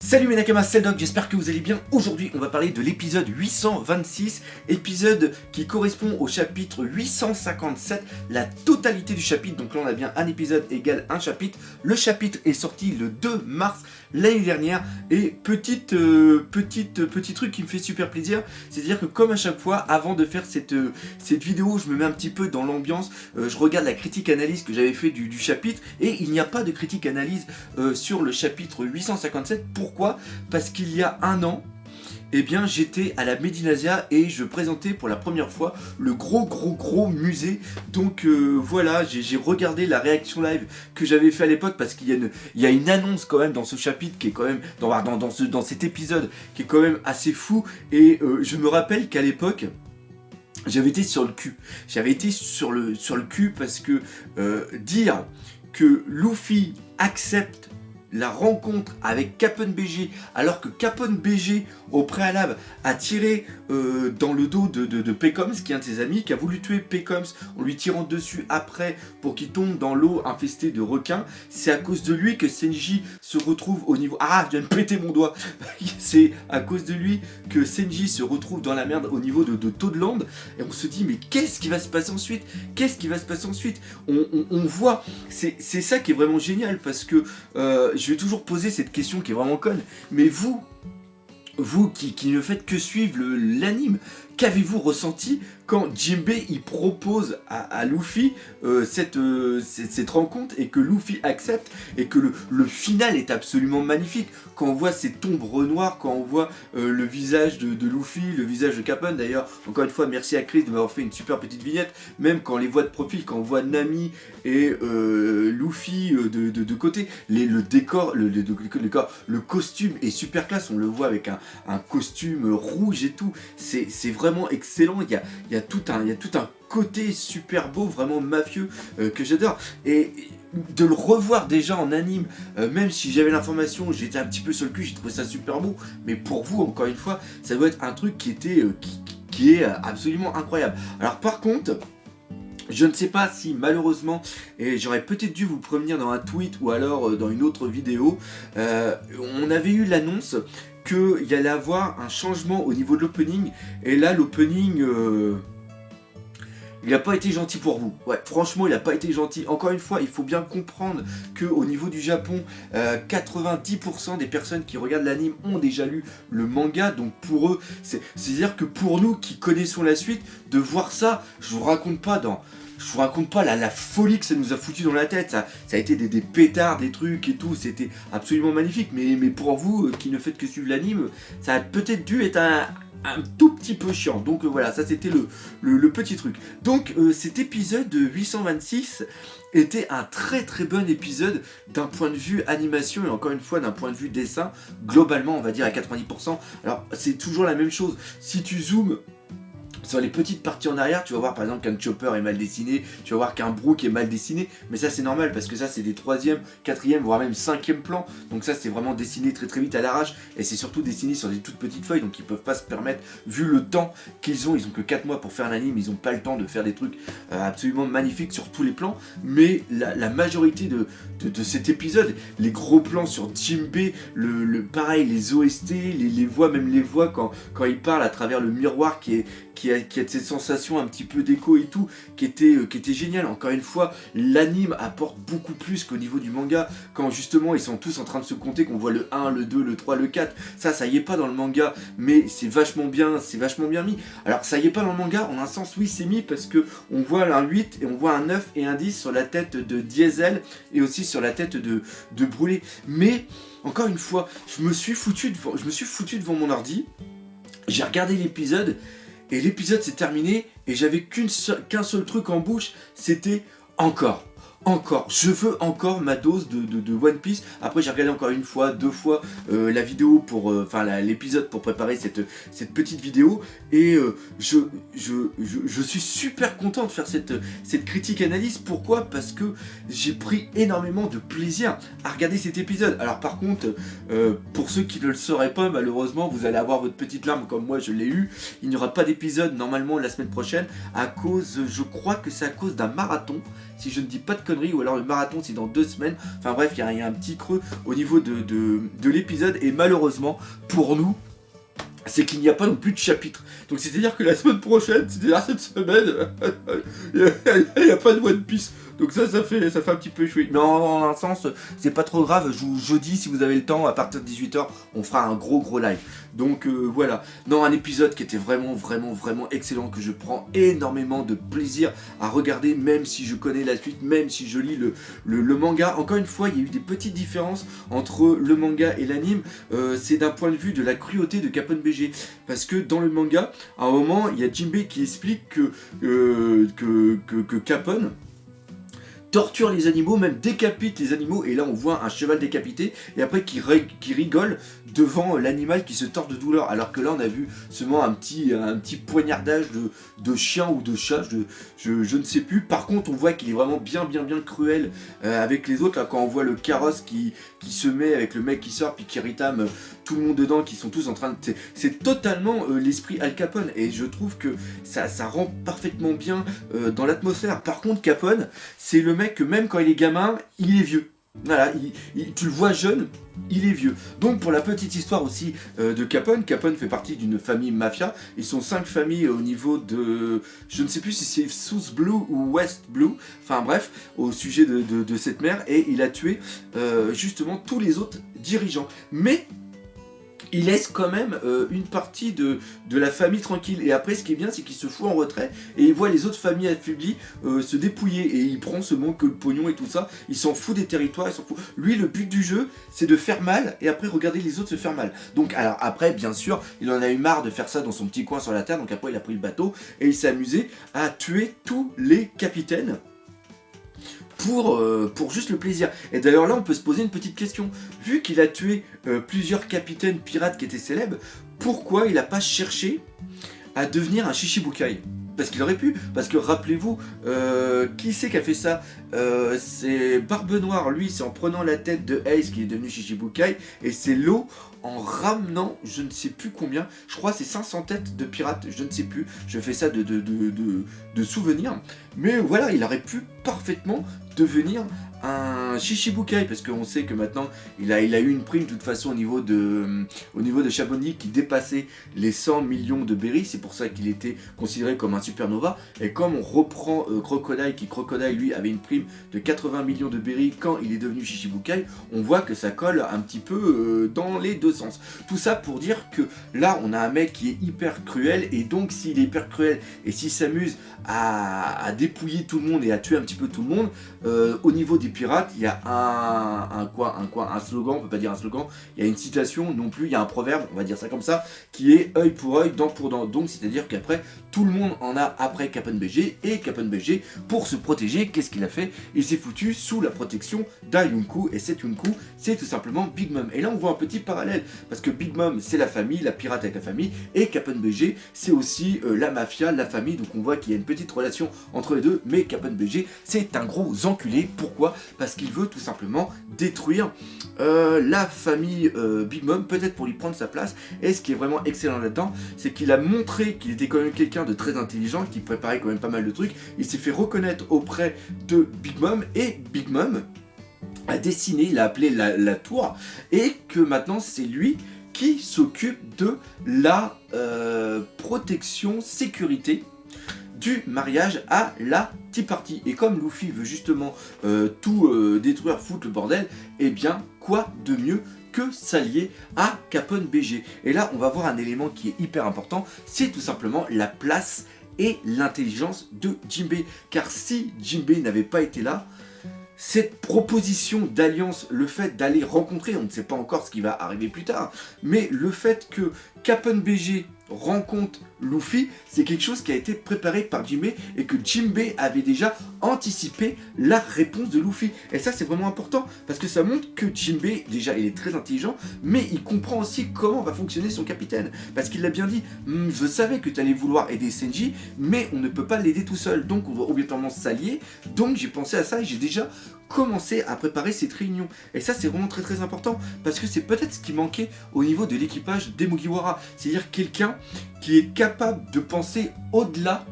Salut mes Nakamas, c'est le Doc, j'espère que vous allez bien. Aujourd'hui, on va parler de l'épisode 826, épisode qui correspond au chapitre 857, la totalité du chapitre. Donc là, on a bien un épisode égale un chapitre. Le chapitre est sorti le 2 mars l'année dernière. Et petit truc qui me fait super plaisir, c'est-à-dire que comme à chaque fois, avant de faire cette vidéo, je me mets un petit peu dans l'ambiance. Je regarde la critique analyse que j'avais fait du chapitre et il n'y a pas de critique analyse sur le chapitre 857. Pourquoi ? Parce qu'il y a un an, eh bien, j'étais à la Medinasia et je présentais pour la première fois le gros musée. Donc voilà, j'ai regardé la réaction live que j'avais fait à l'époque parce qu'il y a une annonce quand même dans ce chapitre qui est quand même dans cet épisode qui est quand même assez fou. Et je me rappelle qu'à l'époque, j'avais été sur le cul. J'avais été sur le cul parce que dire que Luffy accepte la rencontre avec Capone BG, alors que Capone BG au préalable a tiré dans le dos de Pecoms, qui est un de ses amis, qui a voulu tuer Pecoms en lui tirant dessus après pour qu'il tombe dans l'eau infestée de requins. C'est à cause de lui que Senji se retrouve au niveau... Ah, je viens de péter mon doigt. C'est à cause de lui que Senji se retrouve dans la merde au niveau de Toadland. Et on se dit, mais qu'est-ce qui va se passer ensuite? Qu'est-ce qui va se passer ensuite? On voit, c'est ça qui est vraiment génial, parce que je vais toujours poser cette question qui est vraiment conne, mais vous qui ne faites que suivre l'anime, qu'avez-vous ressenti quand Jinbe il propose à Luffy cette rencontre et que Luffy accepte et que le final est absolument magnifique, quand on voit cette ombre noire, quand on voit le visage de Luffy, le visage de Capone. D'ailleurs, encore une fois, merci à Chris de m'avoir fait une super petite vignette, même quand on les voit de profil, quand on voit Nami et Luffy de côté, le décor, le costume est super classe, on le voit avec un costume rouge et tout, c'est vraiment excellent. Il y a tout un côté super beau, vraiment mafieux, que j'adore. Et de le revoir déjà en anime, même si j'avais l'information, j'étais un petit peu sur le cul, j'ai trouvé ça super beau. Mais pour vous, encore une fois, ça doit être un truc qui est absolument incroyable. Alors par contre, je ne sais pas si malheureusement, et j'aurais peut-être dû vous prévenir dans un tweet ou alors dans une autre vidéo, on avait eu l'annonce qu'il y allait avoir un changement au niveau de l'opening, et là l'opening, il n'a pas été gentil pour vous. Ouais, franchement, il n'a pas été gentil. Encore une fois, il faut bien comprendre qu'au niveau du Japon, 90% des personnes qui regardent l'anime ont déjà lu le manga. Donc pour eux, c'est-à-dire que pour nous qui connaissons la suite, de voir ça, je vous raconte pas la folie que ça nous a foutu dans la tête. Ça a été des pétards, des trucs et tout. C'était absolument magnifique. Mais pour vous qui ne faites que suivre l'anime, ça a peut-être dû être un tout petit peu chiant. Donc voilà, ça c'était le petit truc. Donc cet épisode 826 était un très bon épisode d'un point de vue animation et encore une fois d'un point de vue dessin. Globalement, on va dire à 90%. Alors c'est toujours la même chose. Si tu zoomes sur les petites parties en arrière, tu vas voir par exemple qu'un Chopper est mal dessiné, tu vas voir qu'un Brook est mal dessiné, mais ça c'est normal parce que ça c'est des 3e, 4e, voire même 5e plans, donc ça c'est vraiment dessiné très vite à l'arrache, et c'est surtout dessiné sur des toutes petites feuilles, donc ils peuvent pas se permettre, vu le temps qu'ils ont que 4 mois pour faire l'anime, ils ont pas le temps de faire des trucs absolument magnifiques sur tous les plans, mais la majorité de cet épisode, les gros plans sur Jinbe, pareil, les OST, les voix, même les voix quand il parle à travers le miroir qui a cette sensation un petit peu d'écho et tout, qui était génial. Encore une fois, l'anime apporte beaucoup plus qu'au niveau du manga, quand justement ils sont tous en train de se compter, qu'on voit le 1, le 2, le 3, le 4, ça y est pas dans le manga, mais c'est vachement bien mis. Alors ça y est pas dans le manga, en un sens oui c'est mis, parce que on voit un 8, et on voit un 9 et un 10 sur la tête de Diesel, et aussi sur la tête de Brûlé, mais encore une fois, je me suis foutu devant mon ordi, j'ai regardé l'épisode, et l'épisode s'est terminé, et j'avais qu'un seul truc en bouche, c'était encore, je veux encore ma dose de One Piece. Après j'ai regardé encore une fois, 2 fois la vidéo l'épisode pour préparer cette petite vidéo, et je suis super content de faire cette critique analyse. Pourquoi? Parce que j'ai pris énormément de plaisir à regarder cet épisode. Alors par contre, pour ceux qui ne le sauraient pas, malheureusement vous allez avoir votre petite larme comme moi je l'ai eu. Il n'y aura pas d'épisode normalement la semaine prochaine, à cause, je crois que c'est à cause d'un marathon si je ne dis pas de conneries, ou alors le marathon c'est dans 2 semaines. Enfin bref, il y a un petit creux au niveau de l'épisode, et malheureusement pour nous, c'est qu'il n'y a pas non plus de chapitre. Donc c'est-à-dire que la semaine prochaine, c'est-à-dire cette semaine, il n'y a pas de One Piece. Donc ça fait un petit peu échouer. Mais en un sens, c'est pas trop grave. Jeudi, si vous avez le temps, à partir de 18h, on fera un gros live. Donc voilà. Non, un épisode qui était vraiment excellent, que je prends énormément de plaisir à regarder, même si je connais la suite, même si je lis le manga. Encore une fois, il y a eu des petites différences entre le manga et l'anime. C'est d'un point de vue de la cruauté de Capone BG. Parce que dans le manga, à un moment, il y a Jinbei qui explique que Capone torture les animaux, même décapite les animaux, et là on voit un cheval décapité, et après qui rigole devant l'animal qui se tord de douleur, alors que là on a vu seulement un petit poignardage de chien ou de chat, je ne sais plus. Par contre on voit qu'il est vraiment bien cruel avec les autres, là quand on voit le carrosse qui se met avec le mec qui sort puis qui ritame tout le monde dedans, qui sont tous en train de... C'est totalement l'esprit Al Capone, et je trouve que ça rend parfaitement bien dans l'atmosphère. Par contre Capone, c'est le mec que même quand il est gamin, il est vieux. Voilà, tu le vois jeune, il est vieux. Donc pour la petite histoire aussi de Capone, Capone fait partie d'une famille mafia. Ils sont 5 familles au niveau de... Je ne sais plus si c'est South Blue ou West Blue. Enfin bref, au sujet de cette mère. Et il a tué justement tous les autres dirigeants. Mais... il laisse quand même une partie de la famille tranquille. Et après, ce qui est bien, c'est qu'il se fout en retrait et il voit les autres familles affaiblies se dépouiller. Et il prend ce manque que le pognon et tout ça. Il s'en fout des territoires, il s'en fout. Lui, le but du jeu, c'est de faire mal et après regarder les autres se faire mal. Donc, alors après, bien sûr, il en a eu marre de faire ça dans son petit coin sur la terre. Donc après, il a pris le bateau et il s'est amusé à tuer tous les capitaines. Pour juste le plaisir. Et d'ailleurs là on peut se poser une petite question. Vu qu'il a tué plusieurs capitaines pirates qui étaient célèbres, pourquoi il n'a pas cherché à devenir un Shichibukai? Parce qu'il aurait pu, parce que rappelez-vous, qui c'est qui a fait ça? C'est Barbe Noire, lui c'est en prenant la tête de Ace qu'il est devenu Shichibukai, et c'est Law en ramenant je ne sais plus combien, je crois c'est 500 têtes de pirates, je ne sais plus, je fais ça de souvenir, mais voilà, il aurait pu parfaitement devenir un Shichibukai, parce qu'on sait que maintenant il a eu une prime de toute façon au niveau de Chabonnier qui dépassait les 100 millions de berries, c'est pour ça qu'il était considéré comme un supernova. Et comme on reprend Crocodile, Crocodile lui avait une prime de 80 millions de berries quand il est devenu Shichibukai, on voit que ça colle un petit peu dans les deux sens. Tout ça pour dire que là on a un mec qui est hyper cruel, et donc s'il est hyper cruel et s'il s'amuse à dépouiller tout le monde et à tuer un petit peu tout le monde, au niveau des pirates, il y a un slogan, on peut pas dire un slogan, il y a une citation non plus, il y a un proverbe, on va dire ça comme ça, qui est œil pour œil, dent pour dent. Donc c'est-à-dire qu'après, tout le monde en a après Capone BG, et Capone BG, pour se protéger, qu'est-ce qu'il a fait? Il s'est foutu sous la protection d'un Yonkou, et cet Yonkou, c'est tout simplement Big Mom. Et là on voit un petit parallèle, parce que Big Mom c'est la famille, la pirate avec la famille, et Capone BG c'est aussi la mafia, la famille, donc on voit qu'il y a une petite relation entre les deux, mais Capone BG c'est un gros enculé. Pourquoi? Parce qu'il veut tout simplement détruire la famille Big Mom, peut-être pour lui prendre sa place. Et ce qui est vraiment excellent là-dedans, c'est qu'il a montré qu'il était quand même quelqu'un de très intelligent, qui préparait quand même pas mal de trucs. Il s'est fait reconnaître auprès de Big Mom, et Big Mom a dessiné, il a appelé la tour, et que maintenant c'est lui qui s'occupe de la protection, sécurité du mariage à la Tea Party. Et comme Luffy veut justement tout détruire, foutre le bordel, et bien quoi de mieux que s'allier à Capone BG. Et là on va voir un élément qui est hyper important, c'est tout simplement la place et l'intelligence de Jinbei. Car si Jinbei n'avait pas été là, cette proposition d'alliance, le fait d'aller rencontrer, on ne sait pas encore ce qui va arriver plus tard, mais le fait que Capone BG rencontre Luffy, c'est quelque chose qui a été préparé par Jinbei, et que Jinbei avait déjà anticipé la réponse de Luffy. Et ça c'est vraiment important, parce que ça montre que Jinbei, déjà il est très intelligent, mais il comprend aussi comment va fonctionner son capitaine, parce qu'il l'a bien dit, je savais que tu allais vouloir aider Senji, mais on ne peut pas l'aider tout seul, donc on doit obligatoirement s'allier, donc j'ai pensé à ça et j'ai déjà commencé à préparer cette réunion. Et ça c'est vraiment très important, parce que c'est peut-être ce qui manquait au niveau de l'équipage des Mugiwara, c'est-à-dire quelqu'un qui est capable de penser au-delà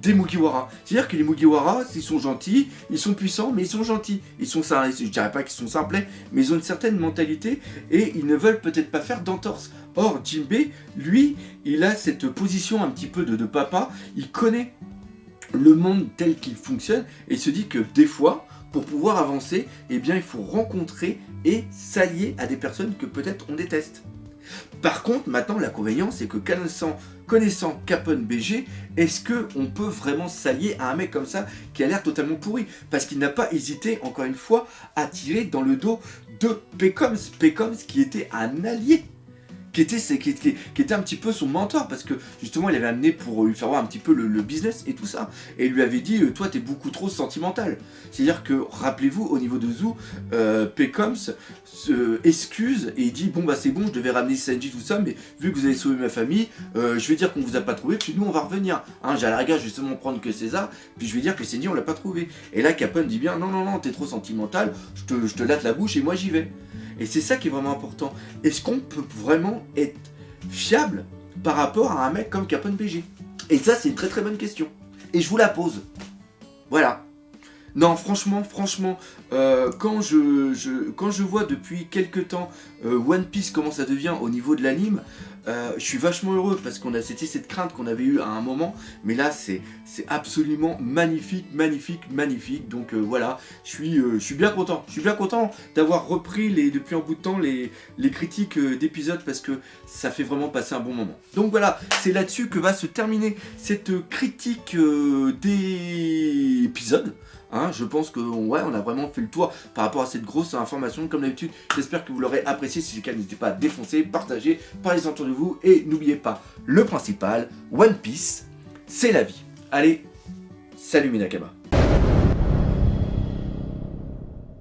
des Mugiwara. C'est-à-dire que les Mugiwara, ils sont gentils, ils sont puissants, mais ils sont gentils. Ils sont simples, je dirais pas qu'ils sont simplets, mais ils ont une certaine mentalité et ils ne veulent peut-être pas faire d'entorse. Or, Jinbei, lui, il a cette position un petit peu de papa, il connaît le monde tel qu'il fonctionne et il se dit que des fois, pour pouvoir avancer, eh bien, il faut rencontrer et s'allier à des personnes que peut-être on déteste. Par contre, maintenant, l'inconvénient, c'est que connaissant Capone BG, est-ce qu'on peut vraiment s'allier à un mec comme ça qui a l'air totalement pourri? Parce qu'il n'a pas hésité, encore une fois, à tirer dans le dos de Pecoms. Pecoms qui était un allié. Qui était un petit peu son mentor, parce que justement il avait amené pour lui faire voir un petit peu le business et tout ça, et il lui avait dit toi t'es beaucoup trop sentimental. C'est à dire que rappelez-vous au niveau de Zou, Pecoms excuse et il dit bon bah c'est bon, je devais ramener Sanji tout ça, mais vu que vous avez sauvé ma famille, je vais dire qu'on vous a pas trouvé, puis nous on va revenir, hein, j'ai à la rigueur justement prendre que César, puis je vais dire que Sanji on l'a pas trouvé. Et là Capone dit bien non t'es trop sentimental, je te latte la bouche et moi j'y vais. Et c'est ça qui est vraiment important. Est-ce qu'on peut vraiment être fiable par rapport à un mec comme Capone BG? Et ça, c'est une très très bonne question. Et je vous la pose. Voilà. Non, franchement, quand je vois depuis quelques temps One Piece comment ça devient au niveau de l'anime, je suis vachement heureux parce c'était cette crainte qu'on avait eue à un moment, mais là c'est absolument magnifique. Donc voilà, je suis bien content. Je suis bien content d'avoir repris depuis un bout de temps les critiques d'épisodes parce que ça fait vraiment passer un bon moment. Donc voilà, c'est là-dessus que va se terminer cette critique des épisodes. Hein, je pense qu'on a vraiment fait le tour par rapport à cette grosse information. Comme d'habitude, j'espère que vous l'aurez apprécié. Si c'est le cas, n'hésitez pas à défoncer, partager, parlez autour de vous. Et n'oubliez pas, le principal, One Piece, c'est la vie. Allez, salut Minakama.